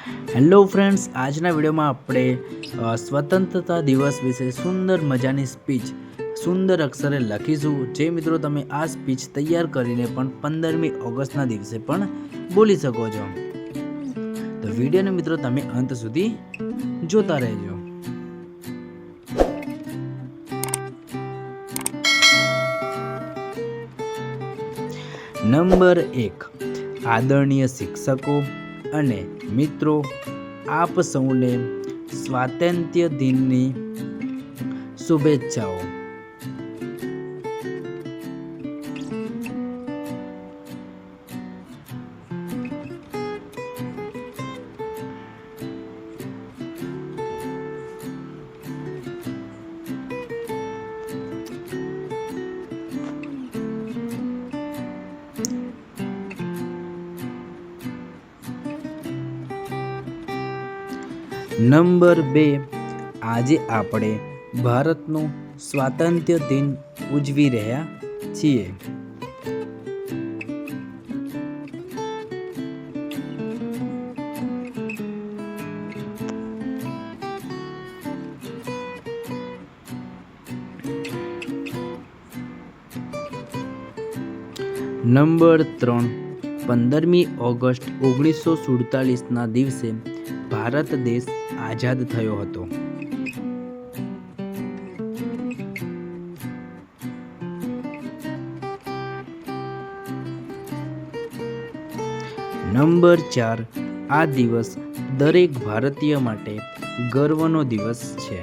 Hello friends, આજના વિડીયોમાં આપણે સ્વતંત્રતા દિવસ વિશે સુંદર મજાની સ્પીચ સુંદર અક્ષરે લખીશું। જે મિત્રો તમે આ સ્પીચ તૈયાર કરીને પણ 15મી ઓગસ્ટના દિવસે પણ બોલી શકો છો। તો વિડીયોને મિત્રો તમે અંત સુધી જોતા રહેજો। નંબર 1, આદરણીય શિક્ષકો અને મિત્રો, આપ સૌને સ્વાતંત્ર્ય દિનની શુભેચ્છાઓ। નંબર 2, આજે આપણે ભારતનો સ્વાતંત્ર્ય દિન ઉજવી રહ્યા છીએ। નંબર 3, 15મી ઓગસ્ટ 1947ના દિવસે ભારત દેશ આઝાદ થયો હતો। નંબર 4, આ દિવસ દરેક ભારતીય માટે ગર્વનો દિવસ છે।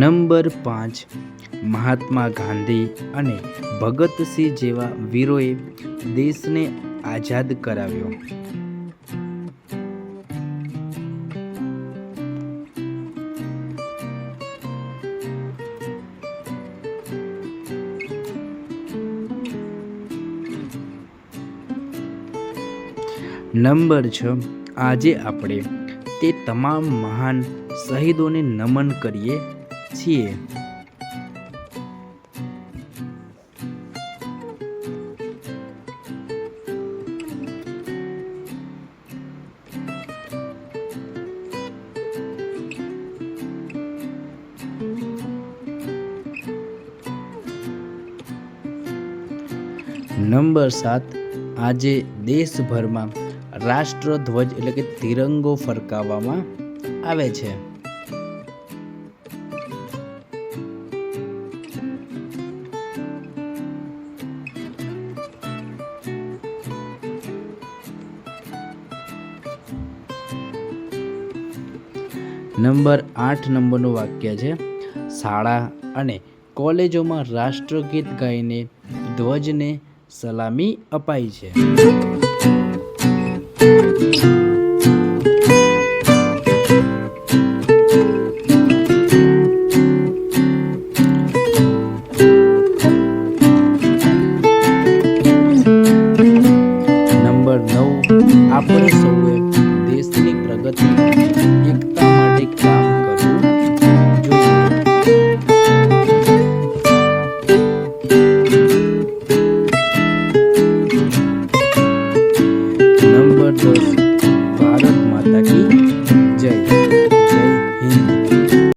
નંબર 5, મહાત્મા ગાંધી અને ભગતસિંહ જેવા વીરોએ દેશને આઝાદ કરાવ્યો। નંબર 6, આજે આપણે તે તમામ મહાન શહીદોને નમન કરીએ છીએ। નંબર 7, આજે દેશભરમાં રાષ્ટ્રધ્વજ એટલે કે તિરંગો ફરકાવવામાં આવે છે। નંબર 8 નંબરનું વાક્ય છે, શાળા અને કોલેજોમાં રાષ્ટ્રગીત ગાઈને ધ્વજને સલામી અપાઈ છે। નંબર 9, આપણે સૌએ દેશની પ્રગતિ એકતા માટે કામ કરવું જોઈએ। નંબર 10, ભારત માતા કી